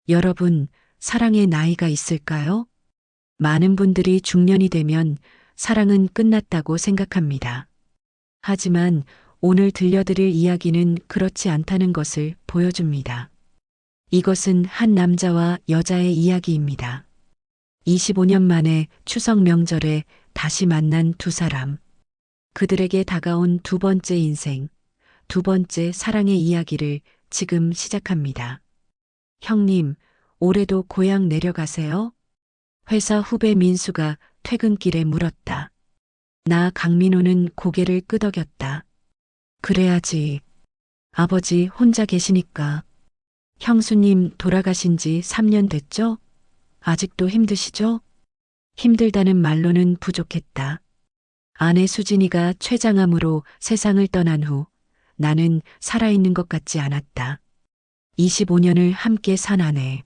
여러분, 사랑의 나이가 있을까요? 많은 분들이 중년이 되면 사랑은 끝났다고 생각합니다. 하지만 오늘 들려드릴 이야기는 그렇지 않다는 것을 보여줍니다. 이것은 한 남자와 여자의 이야기입니다. 25년 만에 추석 명절에 다시 만난 두 사람. 그들에게 다가온 두 번째 인생, 두 번째 사랑의 이야기를 지금 시작합니다. 형님, 올해도 고향 내려가세요? 회사 후배 민수가 퇴근길에 물었다. 나 강민호는 고개를 끄덕였다. 그래야지. 아버지 혼자 계시니까. 형수님 돌아가신 지 3년 됐죠? 아직도 힘드시죠? 힘들다는 말로는 부족했다. 아내 수진이가 췌장암으로 세상을 떠난 후 나는 살아있는 것 같지 않았다. 25년을 함께 산 아내.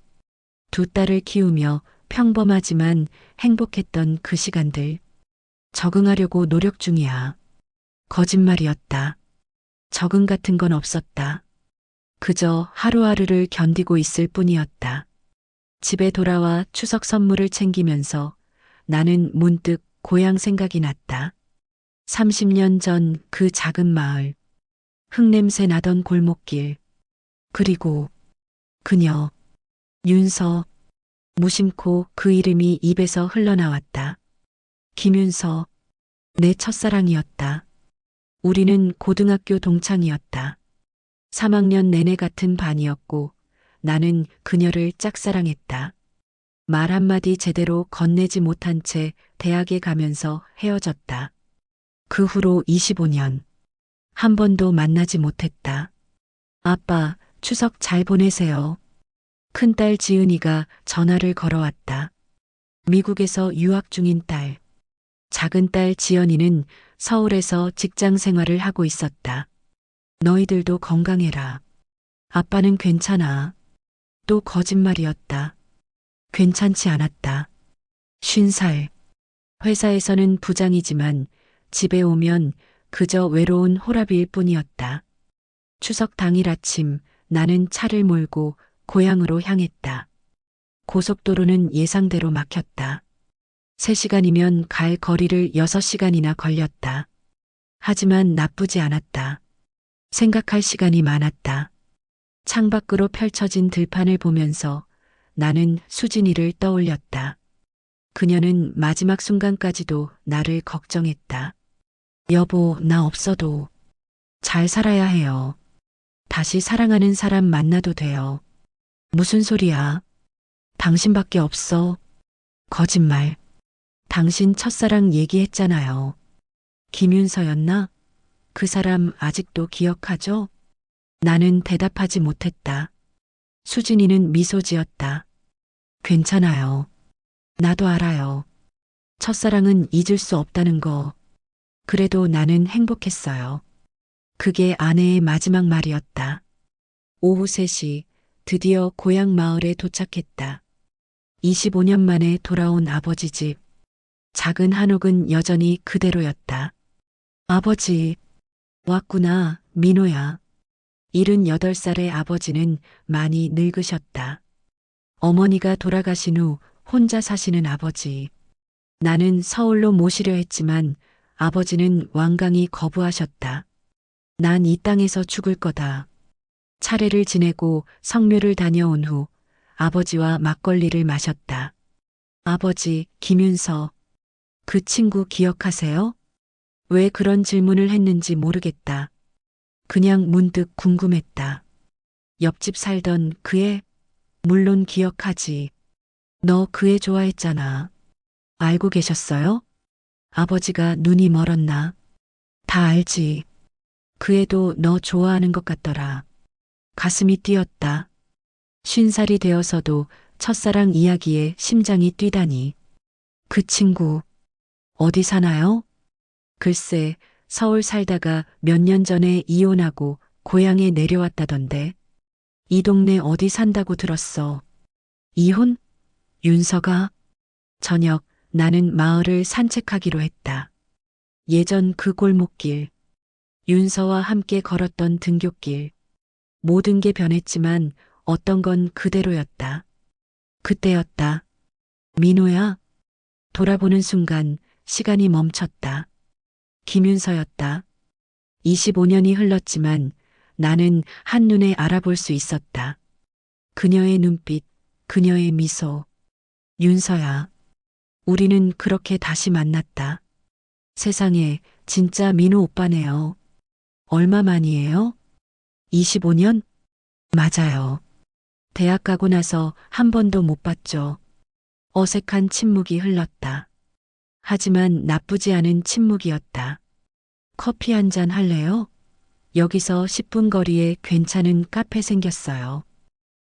두 딸을 키우며 평범하지만 행복했던 그 시간들. 적응하려고 노력 중이야. 거짓말이었다. 적응 같은 건 없었다. 그저 하루하루를 견디고 있을 뿐이었다. 집에 돌아와 추석 선물을 챙기면서 나는 문득 고향 생각이 났다. 30년 전 그 작은 마을, 흙냄새 나던 골목길, 그리고 그녀, 윤서, 무심코 그 이름이 입에서 흘러나왔다. 김윤서, 내 첫사랑이었다. 우리는 고등학교 동창이었다. 3학년 내내 같은 반이었고 나는 그녀를 짝사랑했다. 말 한마디 제대로 건네지 못한 채 대학에 가면서 헤어졌다. 그 후로 25년. 한 번도 만나지 못했다. 아빠, 추석 잘 보내세요. 큰딸 지은이가 전화를 걸어왔다. 미국에서 유학 중인 딸. 작은 딸 지연이는 서울에서 직장 생활을 하고 있었다. 너희들도 건강해라. 아빠는 괜찮아. 또 거짓말이었다. 괜찮지 않았다. 50살. 회사에서는 부장이지만 집에 오면 그저 외로운 호라비일 뿐이었다. 추석 당일 아침 나는 차를 몰고 고향으로 향했다. 고속도로는 예상대로 막혔다. 3시간이면 갈 거리를 6시간이나 걸렸다. 하지만 나쁘지 않았다. 생각할 시간이 많았다. 창밖으로 펼쳐진 들판을 보면서 나는 수진이를 떠올렸다. 그녀는 마지막 순간까지도 나를 걱정했다. 여보, 나 없어도 잘 살아야 해요. 다시 사랑하는 사람 만나도 돼요. 무슨 소리야? 당신밖에 없어. 거짓말. 당신 첫사랑 얘기했잖아요. 김윤서였나? 그 사람 아직도 기억하죠? 나는 대답하지 못했다. 수진이는 미소 지었다. 괜찮아요. 나도 알아요. 첫사랑은 잊을 수 없다는 거. 그래도 나는 행복했어요. 그게 아내의 마지막 말이었다. 오후 3시 드디어 고향 마을에 도착했다. 25년 만에 돌아온 아버지 집. 작은 한옥은 여전히 그대로였다. 아버지, 왔구나, 민호야. 78살의 아버지는 많이 늙으셨다. 어머니가 돌아가신 후 혼자 사시는 아버지. 나는 서울로 모시려 했지만 아버지는 완강히 거부하셨다. 난 이 땅에서 죽을 거다. 차례를 지내고 성묘를 다녀온 후 아버지와 막걸리를 마셨다. 아버지, 김윤서. 그 친구 기억하세요? 왜 그런 질문을 했는지 모르겠다. 그냥 문득 궁금했다. 옆집 살던 그 애? 물론 기억하지. 너 그 애 좋아했잖아. 알고 계셨어요? 아버지가 눈이 멀었나? 다 알지. 그 애도 너 좋아하는 것 같더라. 가슴이 뛰었다. 50살이 되어서도 첫사랑 이야기에 심장이 뛰다니. 그 친구, 어디 사나요? 글쎄, 서울 살다가 몇 년 전에 이혼하고 고향에 내려왔다던데. 이 동네 어디 산다고 들었어. 이혼? 윤서가? 저녁 나는 마을을 산책하기로 했다. 예전 그 골목길. 윤서와 함께 걸었던 등굣길. 모든 게 변했지만 어떤 건 그대로였다. 그때였다. 민호야. 돌아보는 순간 시간이 멈췄다. 김윤서였다. 25년이 흘렀지만 나는 한눈에 알아볼 수 있었다. 그녀의 눈빛, 그녀의 미소. 윤서야. 우리는 그렇게 다시 만났다. 세상에 진짜 민호 오빠네요. 얼마만이에요? 25년? 맞아요. 대학 가고 나서 한 번도 못 봤죠. 어색한 침묵이 흘렀다. 하지만 나쁘지 않은 침묵이었다. 커피 한 잔 할래요? 여기서 10분 거리에 괜찮은 카페 생겼어요.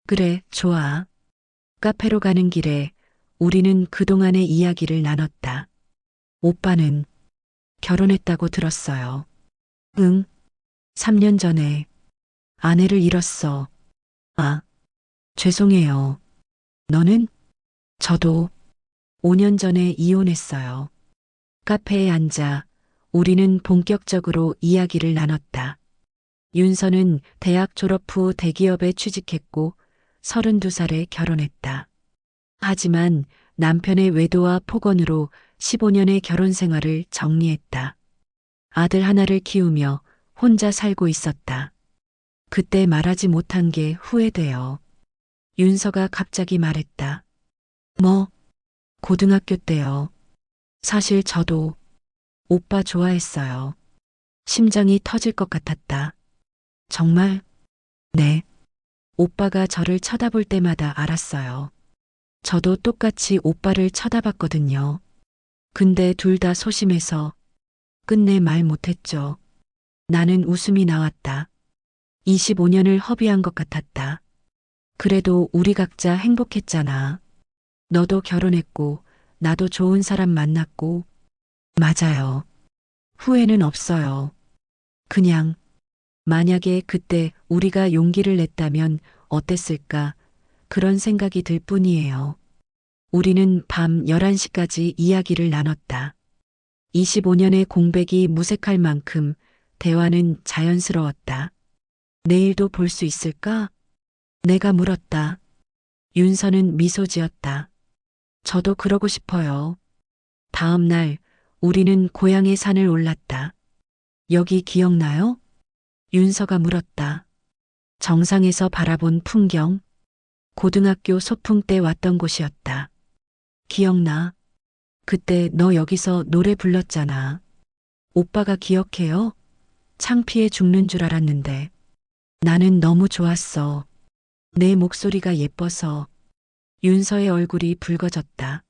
그래, 좋아. 카페로 가는 길에 우리는 그동안의 이야기를 나눴다. 오빠는 결혼했다고 들었어요. 응, 3년 전에 아내를 잃었어. 아, 죄송해요. 너는? 저도 5년 전에 이혼했어요. 카페에 앉아 우리는 본격적으로 이야기를 나눴다. 윤서는 대학 졸업 후 대기업에 취직했고 32살에 결혼했다. 하지만 남편의 외도와 폭언으로 15년의 결혼 생활을 정리했다. 아들 하나를 키우며 혼자 살고 있었다. 그때 말하지 못한 게 후회돼요. 윤서가 갑자기 말했다. 뭐, 고등학교 때요. 사실 저도 오빠 좋아했어요. 심장이 터질 것 같았다. 정말? 네. 오빠가 저를 쳐다볼 때마다 알았어요. 저도 똑같이 오빠를 쳐다봤거든요. 근데 둘 다 소심해서 끝내 말 못했죠. 나는 웃음이 나왔다. 25년을 허비한 것 같았다. 그래도 우리 각자 행복했잖아. 너도 결혼했고, 나도 좋은 사람 만났고. 맞아요. 후회는 없어요. 그냥, 만약에 그때 우리가 용기를 냈다면 어땠을까? 그런 생각이 들 뿐이에요. 우리는 밤 11시까지 이야기를 나눴다. 25년의 공백이 무색할 만큼 대화는 자연스러웠다. 내일도 볼 수 있을까? 내가 물었다. 윤서는 미소 지었다. 저도 그러고 싶어요. 다음 날 우리는 고향의 산을 올랐다. 여기 기억나요? 윤서가 물었다. 정상에서 바라본 풍경. 고등학교 소풍 때 왔던 곳이었다. 기억나? 그때 너 여기서 노래 불렀잖아. 오빠가 기억해요? 창피해 죽는 줄 알았는데. 나는 너무 좋았어. 내 목소리가 예뻐서. 윤서의 얼굴이 붉어졌다.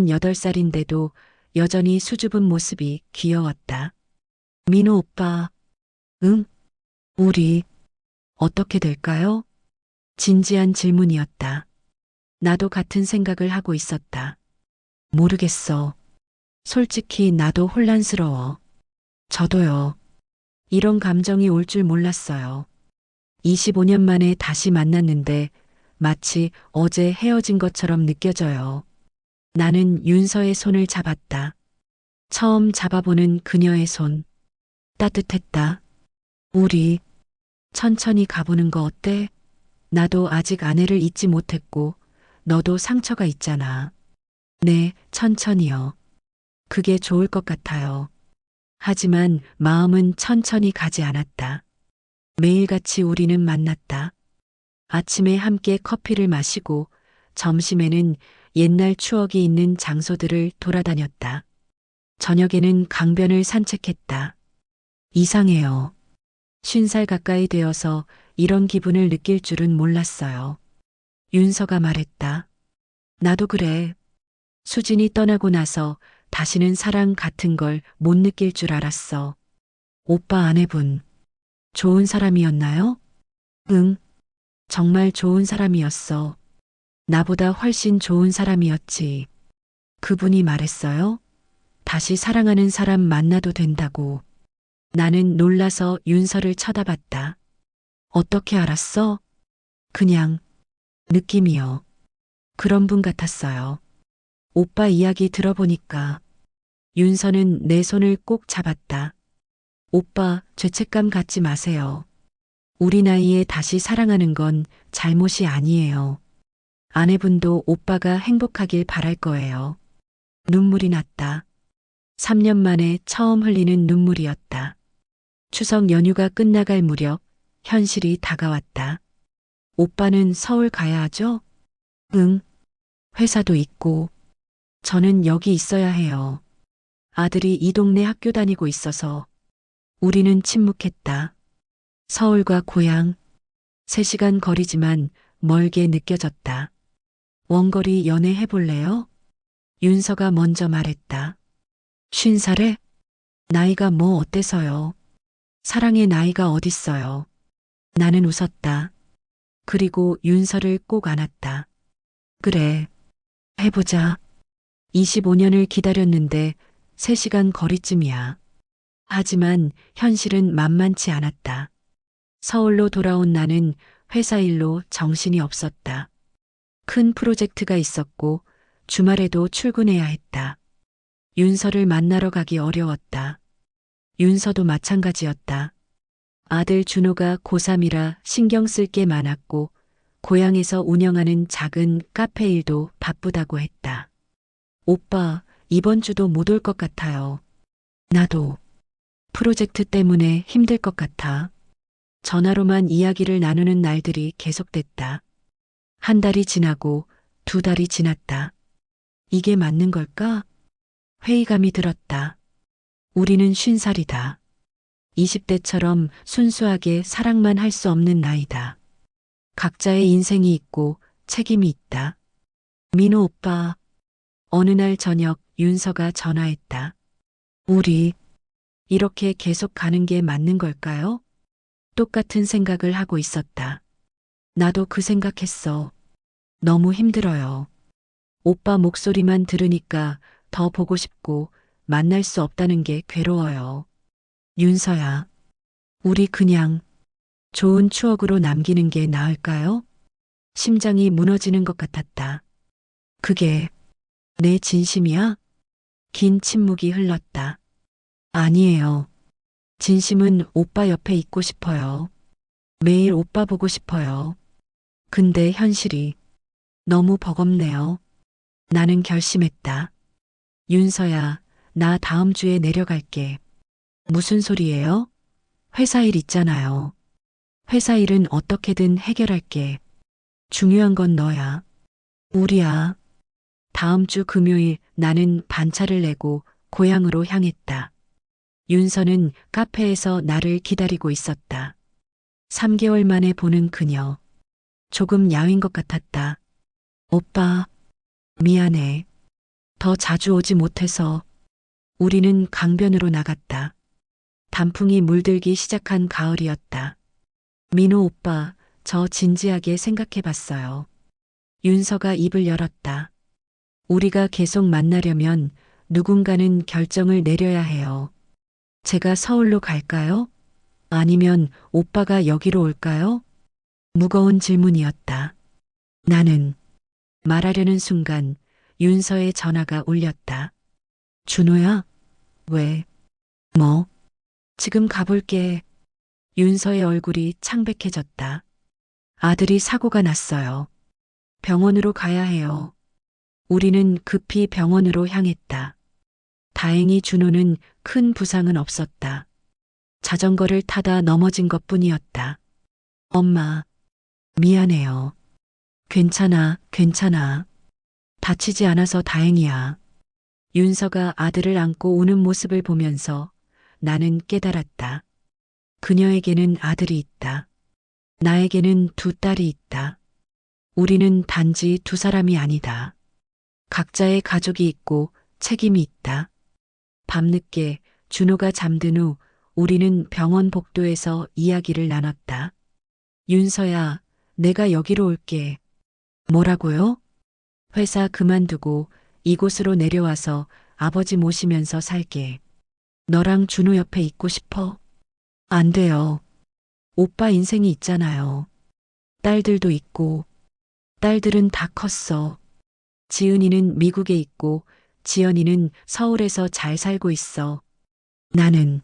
48살인데도 여전히 수줍은 모습이 귀여웠다. 민호 오빠, 응? 우리 어떻게 될까요? 진지한 질문이었다. 나도 같은 생각을 하고 있었다. 모르겠어. 솔직히 나도 혼란스러워. 저도요. 이런 감정이 올 줄 몰랐어요. 25년 만에 다시 만났는데 마치 어제 헤어진 것처럼 느껴져요. 나는 윤서의 손을 잡았다. 처음 잡아보는 그녀의 손. 따뜻했다. 우리 천천히 가보는 거 어때? 나도 아직 아내를 잊지 못했고 너도 상처가 있잖아. 네, 천천히요. 그게 좋을 것 같아요. 하지만 마음은 천천히 가지 않았다. 매일같이 우리는 만났다. 아침에 함께 커피를 마시고 점심에는 옛날 추억이 있는 장소들을 돌아다녔다. 저녁에는 강변을 산책했다. 이상해요. 50살 가까이 되어서 이런 기분을 느낄 줄은 몰랐어요. 윤서가 말했다. 나도 그래. 수진이 떠나고 나서 다시는 사랑 같은 걸 못 느낄 줄 알았어. 오빠 아내분, 좋은 사람이었나요? 응, 정말 좋은 사람이었어. 나보다 훨씬 좋은 사람이었지. 그분이 말했어요? 다시 사랑하는 사람 만나도 된다고. 나는 놀라서 윤서를 쳐다봤다. 어떻게 알았어? 그냥 느낌이요. 그런 분 같았어요. 오빠 이야기 들어보니까 윤서는 내 손을 꼭 잡았다. 오빠 죄책감 갖지 마세요. 우리 나이에 다시 사랑하는 건 잘못이 아니에요. 아내분도 오빠가 행복하길 바랄 거예요. 눈물이 났다. 3년 만에 처음 흘리는 눈물이었다. 추석 연휴가 끝나갈 무렵 현실이 다가왔다. 오빠는 서울 가야 하죠? 응. 회사도 있고 저는 여기 있어야 해요. 아들이 이 동네 학교 다니고 있어서 우리는 침묵했다. 서울과 고향 3시간 거리지만 멀게 느껴졌다. 원거리 연애 해볼래요? 윤서가 먼저 말했다. 50살에? 나이가 뭐 어때서요? 사랑의 나이가 어딨어요? 나는 웃었다. 그리고 윤서를 꼭 안았다. 그래, 해보자. 25년을 기다렸는데 3시간 거리쯤이야. 하지만 현실은 만만치 않았다. 서울로 돌아온 나는 회사 일로 정신이 없었다. 큰 프로젝트가 있었고 주말에도 출근해야 했다. 윤서를 만나러 가기 어려웠다. 윤서도 마찬가지였다. 아들 준호가 고3이라 신경 쓸 게 많았고 고향에서 운영하는 작은 카페 일도 바쁘다고 했다. 오빠, 이번 주도 못 올 것 같아요. 나도. 프로젝트 때문에 힘들 것 같아. 전화로만 이야기를 나누는 날들이 계속됐다. 1달이 지나고 2달이 지났다. 이게 맞는 걸까? 회의감이 들었다. 우리는 50살이다. 20대처럼 순수하게 사랑만 할 수 없는 나이다. 각자의 인생이 있고 책임이 있다. 민호 오빠, 어느 날 저녁 윤서가 전화했다. 우리 이렇게 계속 가는 게 맞는 걸까요? 똑같은 생각을 하고 있었다. 나도 그 생각했어. 너무 힘들어요. 오빠 목소리만 들으니까 더 보고 싶고 만날 수 없다는 게 괴로워요. 윤서야, 우리 그냥 좋은 추억으로 남기는 게 나을까요? 심장이 무너지는 것 같았다. 그게 내 진심이야? 긴 침묵이 흘렀다. 아니에요. 진심은 오빠 옆에 있고 싶어요. 매일 오빠 보고 싶어요. 근데 현실이 너무 버겁네요. 나는 결심했다. 윤서야, 나 다음 주에 내려갈게. 무슨 소리예요? 회사 일 있잖아요. 회사 일은 어떻게든 해결할게. 중요한 건 너야. 우리야. 다음 주 금요일 나는 반차를 내고 고향으로 향했다. 윤서는 카페에서 나를 기다리고 있었다. 3개월 만에 보는 그녀. 조금 야윈 것 같았다. 오빠, 미안해. 더 자주 오지 못해서. 우리는 강변으로 나갔다. 단풍이 물들기 시작한 가을이었다. 민호 오빠, 저 진지하게 생각해 봤어요. 윤서가 입을 열었다. 우리가 계속 만나려면 누군가는 결정을 내려야 해요. 제가 서울로 갈까요? 아니면 오빠가 여기로 올까요? 무거운 질문이었다. 나는 말하려는 순간 윤서의 전화가 울렸다. 준호야? 왜? 뭐? 지금 가볼게. 윤서의 얼굴이 창백해졌다. 아들이 사고가 났어요. 병원으로 가야 해요. 우리는 급히 병원으로 향했다. 다행히 준호는 큰 부상은 없었다. 자전거를 타다 넘어진 것뿐이었다. 엄마, 미안해요. 괜찮아, 괜찮아. 다치지 않아서 다행이야. 윤서가 아들을 안고 우는 모습을 보면서 나는 깨달았다. 그녀에게는 아들이 있다. 나에게는 2딸이 있다. 우리는 단지 2사람이 아니다. 각자의 가족이 있고 책임이 있다. 밤늦게 준호가 잠든 후 우리는 병원 복도에서 이야기를 나눴다. 윤서야, 내가 여기로 올게. 뭐라고요? 회사 그만두고 이곳으로 내려와서 아버지 모시면서 살게. 너랑 준호 옆에 있고 싶어? 안 돼요. 오빠 인생이 있잖아요. 딸들도 있고, 딸들은 다 컸어. 지은이는 미국에 있고, 지연이는 서울에서 잘 살고 있어. 나는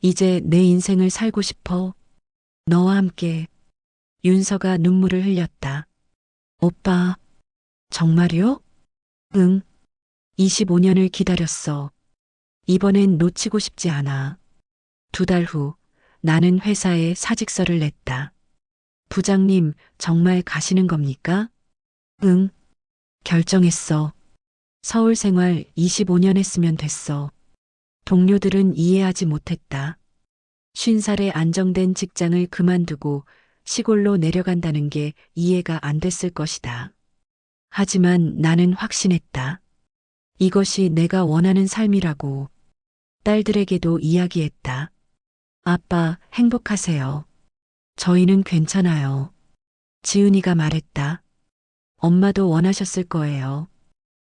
이제 내 인생을 살고 싶어. 너와 함께. 윤서가 눈물을 흘렸다. 오빠, 정말요? 응. 25년을 기다렸어. 이번엔 놓치고 싶지 않아. 2달 후 나는 회사에 사직서를 냈다. 부장님, 정말 가시는 겁니까? 응. 결정했어. 서울 생활 25년 했으면 됐어. 동료들은 이해하지 못했다. 50살에 안정된 직장을 그만두고 시골로 내려간다는 게 이해가 안 됐을 것이다. 하지만 나는 확신했다. 이것이 내가 원하는 삶이라고. 딸들에게도 이야기했다. 아빠, 행복하세요. 저희는 괜찮아요. 지은이가 말했다. 엄마도 원하셨을 거예요.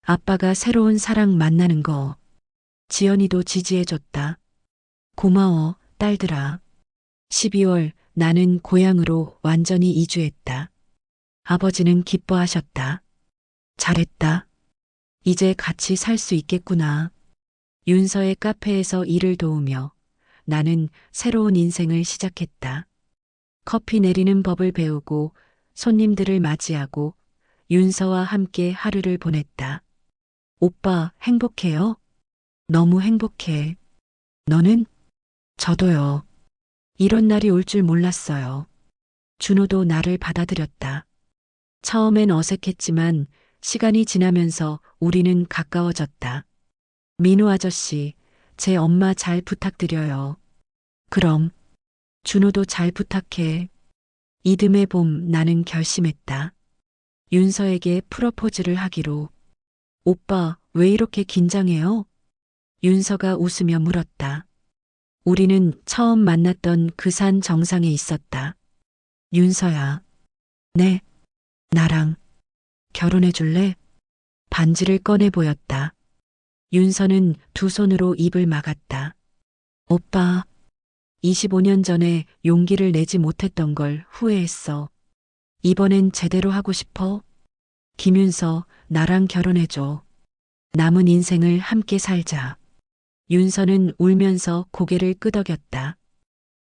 아빠가 새로운 사랑 만나는 거. 지연이도 지지해줬다. 고마워, 딸들아. 12월 나는 고향으로 완전히 이주했다. 아버지는 기뻐하셨다. 잘했다. 이제 같이 살 수 있겠구나. 윤서의 카페에서 일을 도우며 나는 새로운 인생을 시작했다. 커피 내리는 법을 배우고 손님들을 맞이하고 윤서와 함께 하루를 보냈다. 오빠, 행복해요? 너무 행복해. 너는? 저도요. 이런 날이 올 줄 몰랐어요. 준호도 나를 받아들였다. 처음엔 어색했지만 시간이 지나면서 우리는 가까워졌다. 민우 아저씨, 제 엄마 잘 부탁드려요. 그럼, 준호도 잘 부탁해. 이듬해 봄 나는 결심했다. 윤서에게 프러포즈를 하기로. 오빠, 왜 이렇게 긴장해요? 윤서가 웃으며 물었다. 우리는 처음 만났던 그 산 정상에 있었다. 윤서야. 네, 나랑 결혼해 줄래? 반지를 꺼내 보였다. 윤서는 두 손으로 입을 막았다. 오빠, 25년 전에 용기를 내지 못했던 걸 후회했어. 이번엔 제대로 하고 싶어? 김윤서, 나랑 결혼해줘. 남은 인생을 함께 살자. 윤서는 울면서 고개를 끄덕였다.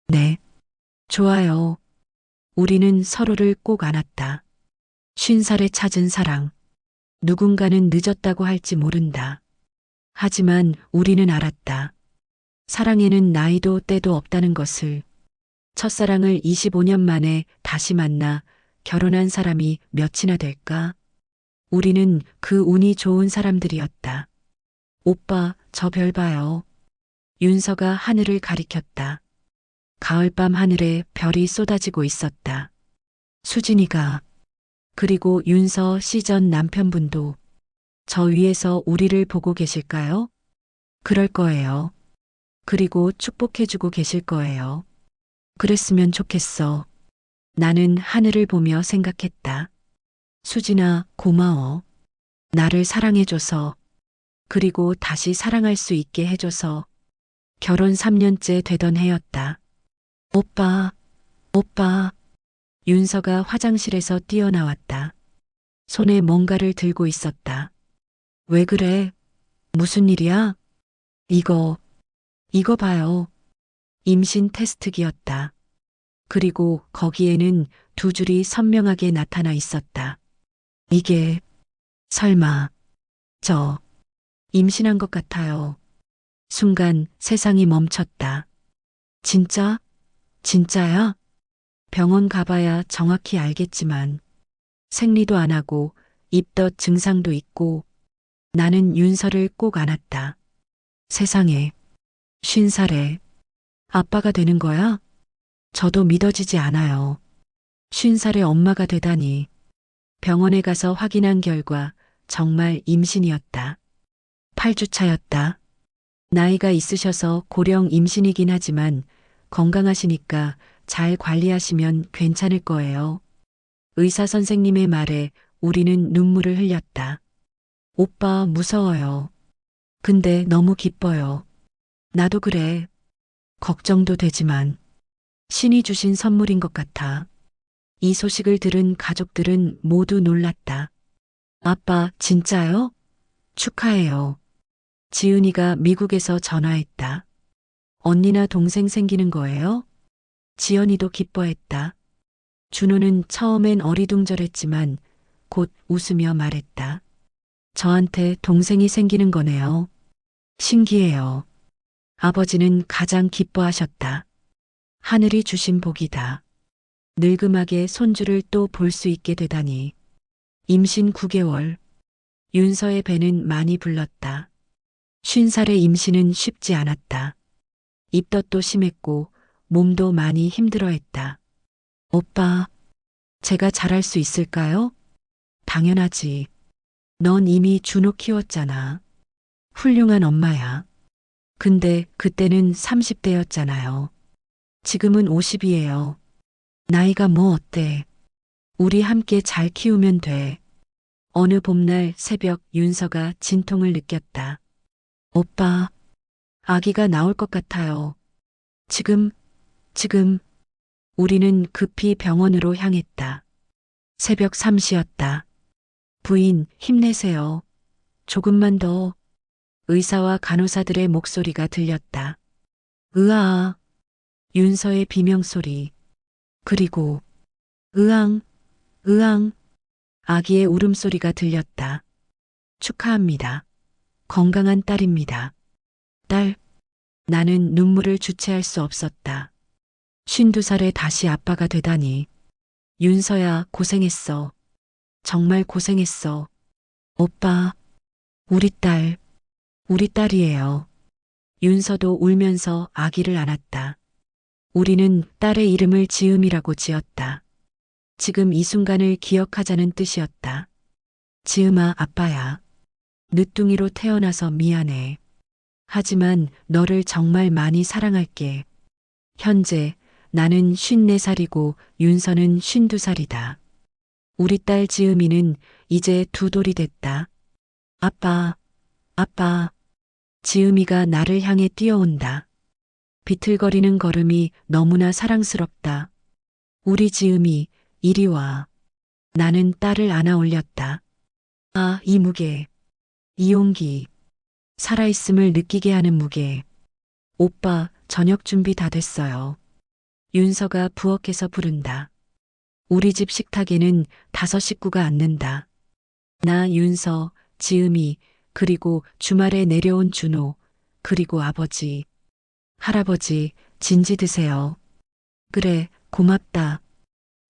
네, 좋아요. 우리는 서로를 꼭 안았다. 50살에 찾은 사랑. 누군가는 늦었다고 할지 모른다. 하지만 우리는 알았다. 사랑에는 나이도 때도 없다는 것을. 첫사랑을 25년 만에 다시 만나 결혼한 사람이 몇이나 될까? 우리는 그 운이 좋은 사람들이었다. 오빠, 저 별 봐요. 윤서가 하늘을 가리켰다. 가을밤 하늘에 별이 쏟아지고 있었다. 수진이가, 그리고 윤서 씨 전 남편분도 저 위에서 우리를 보고 계실까요? 그럴 거예요. 그리고 축복해주고 계실 거예요. 그랬으면 좋겠어. 나는 하늘을 보며 생각했다. 수진아, 고마워. 나를 사랑해줘서, 그리고 다시 사랑할 수 있게 해줘서. 결혼 3년째 되던 해였다. 오빠, 오빠. 윤서가 화장실에서 뛰어나왔다. 손에 뭔가를 들고 있었다. 왜 그래? 무슨 일이야? 이거 봐요. 임신 테스트기였다. 그리고 거기에는 두 줄이 선명하게 나타나 있었다. 이게, 설마, 저, 임신한 것 같아요. 순간 세상이 멈췄다. 진짜? 진짜야? 병원 가봐야 정확히 알겠지만, 생리도 안 하고 입덧 증상도 있고, 나는 윤서를 꼭 안았다. 세상에, 50살에 아빠가 되는 거야? 저도 믿어지지 않아요. 50살에 엄마가 되다니. 병원에 가서 확인한 결과 정말 임신이었다. 8주차였다. 나이가 있으셔서 고령 임신이긴 하지만 건강하시니까 잘 관리하시면 괜찮을 거예요. 의사 선생님의 말에 우리는 눈물을 흘렸다. 오빠 무서워요. 근데 너무 기뻐요. 나도 그래. 걱정도 되지만 신이 주신 선물인 것 같아. 이 소식을 들은 가족들은 모두 놀랐다. 아빠, 진짜요? 축하해요. 지은이가 미국에서 전화했다. 언니나 동생 생기는 거예요? 지연이도 기뻐했다. 준호는 처음엔 어리둥절했지만 곧 웃으며 말했다. 저한테 동생이 생기는 거네요. 신기해요. 아버지는 가장 기뻐하셨다. 하늘이 주신 복이다. 늙음하게 손주를 또 볼 수 있게 되다니. 임신 9개월. 윤서의 배는 많이 불렀다. 50살의 임신은 쉽지 않았다. 입덧도 심했고 몸도 많이 힘들어했다. 오빠, 제가 잘할 수 있을까요? 당연하지. 넌 이미 준호 키웠잖아. 훌륭한 엄마야. 근데 그때는 30대였잖아요. 지금은 50이에요. 나이가 뭐 어때? 우리 함께 잘 키우면 돼. 어느 봄날 새벽 윤서가 진통을 느꼈다. 오빠, 아기가 나올 것 같아요. 지금, 지금. 우리는 급히 병원으로 향했다. 새벽 3시였다. 부인, 힘내세요. 조금만 더. 의사와 간호사들의 목소리가 들렸다. 으아. 윤서의 비명소리. 그리고 으앙, 으앙. 아기의 울음소리가 들렸다. 축하합니다. 건강한 딸입니다. 딸. 나는 눈물을 주체할 수 없었다. 52살에 다시 아빠가 되다니. 윤서야, 고생했어. 정말 고생했어. 오빠, 우리 딸, 우리 딸이에요. 윤서도 울면서 아기를 안았다. 우리는 딸의 이름을 지음이라고 지었다. 지금 이 순간을 기억하자는 뜻이었다. 지음아, 아빠야. 늦둥이로 태어나서 미안해. 하지만 너를 정말 많이 사랑할게. 현재 나는 54살이고 윤서는 52살이다. 우리 딸 지음이는 이제 두 돌이 됐다. 아빠, 아빠. 지음이가 나를 향해 뛰어온다. 비틀거리는 걸음이 너무나 사랑스럽다. 우리 지음이, 이리 와. 나는 딸을 안아 올렸다. 아, 이 무게. 이 용기. 살아있음을 느끼게 하는 무게. 오빠, 저녁 준비 다 됐어요. 윤서가 부엌에서 부른다. 우리 집 식탁에는 5식구가 앉는다. 나, 윤서, 지음이, 그리고 주말에 내려온 준호, 그리고 아버지. 할아버지, 진지 드세요. 그래, 고맙다.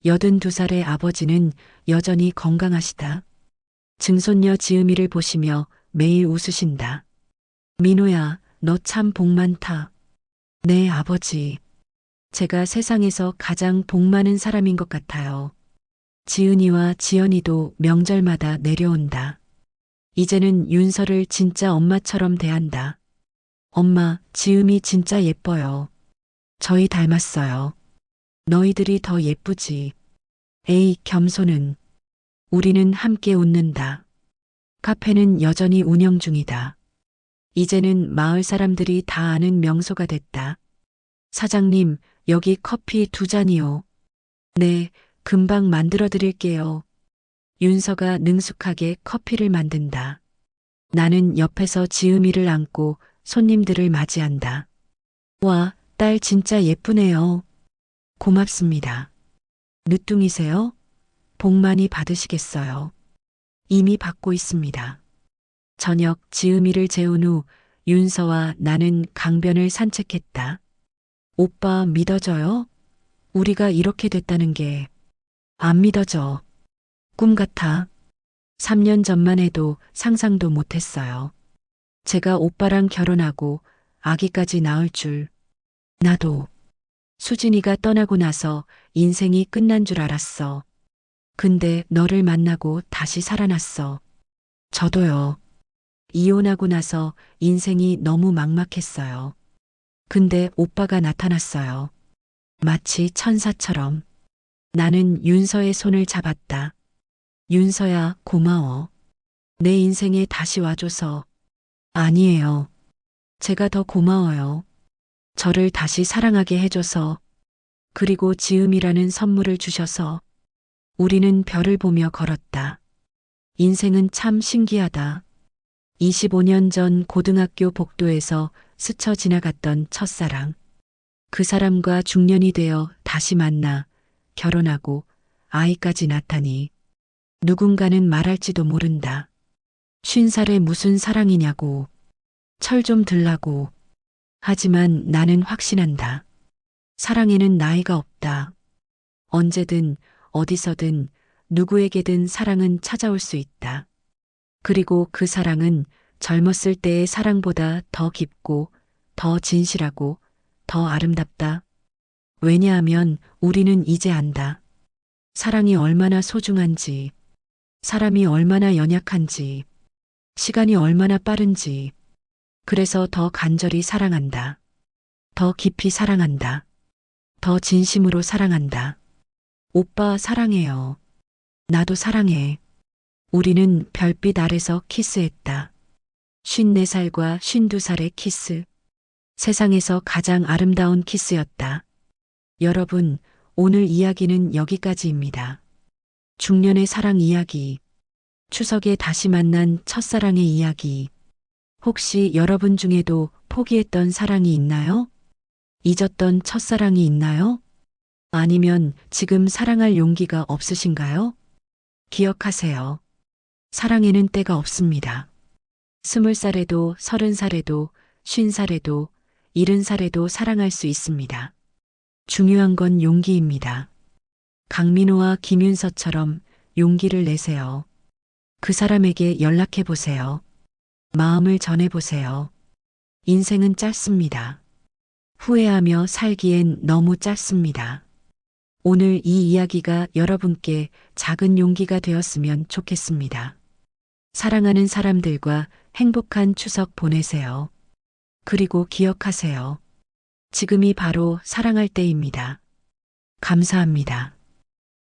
82살의 아버지는 여전히 건강하시다. 증손녀 지음이를 보시며 매일 웃으신다. 민호야, 너 참 복 많다. 네, 아버지. 제가 세상에서 가장 복 많은 사람인 것 같아요. 지은이와 지연이도 명절마다 내려온다. 이제는 윤서를 진짜 엄마처럼 대한다. 엄마, 지음이 진짜 예뻐요. 저희 닮았어요. 너희들이 더 예쁘지. 에이, 겸손은. 우리는 함께 웃는다. 카페는 여전히 운영 중이다. 이제는 마을 사람들이 다 아는 명소가 됐다. 사장님, 여기 커피 2잔이요. 네, 금방 만들어 드릴게요. 윤서가 능숙하게 커피를 만든다. 나는 옆에서 지음이를 안고 손님들을 맞이한다. 와, 딸 진짜 예쁘네요. 고맙습니다. 늦둥이세요? 복 많이 받으시겠어요. 이미 받고 있습니다. 저녁 지음이를 재운 후 윤서와 나는 강변을 산책했다. 오빠 믿어져요? 우리가 이렇게 됐다는 게 안 믿어져. 꿈 같아. 3년 전만 해도 상상도 못했어요. 제가 오빠랑 결혼하고 아기까지 낳을 줄. 나도. 수진이가 떠나고 나서 인생이 끝난 줄 알았어. 근데 너를 만나고 다시 살아났어. 저도요. 이혼하고 나서 인생이 너무 막막했어요. 근데 오빠가 나타났어요. 마치 천사처럼. 나는 윤서의 손을 잡았다. 윤서야, 고마워. 내 인생에 다시 와줘서. 아니에요. 제가 더 고마워요. 저를 다시 사랑하게 해줘서. 그리고 지음이라는 선물을 주셔서. 우리는 별을 보며 걸었다. 인생은 참 신기하다. 25년 전 고등학교 복도에서 스쳐 지나갔던 첫사랑. 그 사람과 중년이 되어 다시 만나 결혼하고 아이까지 낳다니. 누군가는 말할지도 모른다. 50살에 무슨 사랑이냐고. 철 좀 들라고. 하지만 나는 확신한다. 사랑에는 나이가 없다. 언제든, 어디서든, 누구에게든 사랑은 찾아올 수 있다. 그리고 그 사랑은 젊었을 때의 사랑보다 더 깊고, 더 진실하고, 더 아름답다. 왜냐하면 우리는 이제 안다. 사랑이 얼마나 소중한지, 사람이 얼마나 연약한지, 시간이 얼마나 빠른지, 그래서 더 간절히 사랑한다. 더 깊이 사랑한다. 더 진심으로 사랑한다. 오빠 사랑해요. 나도 사랑해. 우리는 별빛 아래서 키스했다. 54살과 52살의 키스. 세상에서 가장 아름다운 키스였다. 여러분, 오늘 이야기는 여기까지입니다. 중년의 사랑 이야기. 추석에 다시 만난 첫사랑의 이야기. 혹시 여러분 중에도 포기했던 사랑이 있나요? 잊었던 첫사랑이 있나요? 아니면 지금 사랑할 용기가 없으신가요? 기억하세요. 사랑에는 때가 없습니다. 20살에도 30살에도 50살에도 70살에도 사랑할 수 있습니다. 중요한 건 용기입니다. 강민호와 김윤서처럼 용기를 내세요. 그 사람에게 연락해 보세요. 마음을 전해 보세요. 인생은 짧습니다. 후회하며 살기엔 너무 짧습니다. 오늘 이 이야기가 여러분께 작은 용기가 되었으면 좋겠습니다. 사랑하는 사람들과 행복한 추석 보내세요. 그리고 기억하세요. 지금이 바로 사랑할 때입니다. 감사합니다.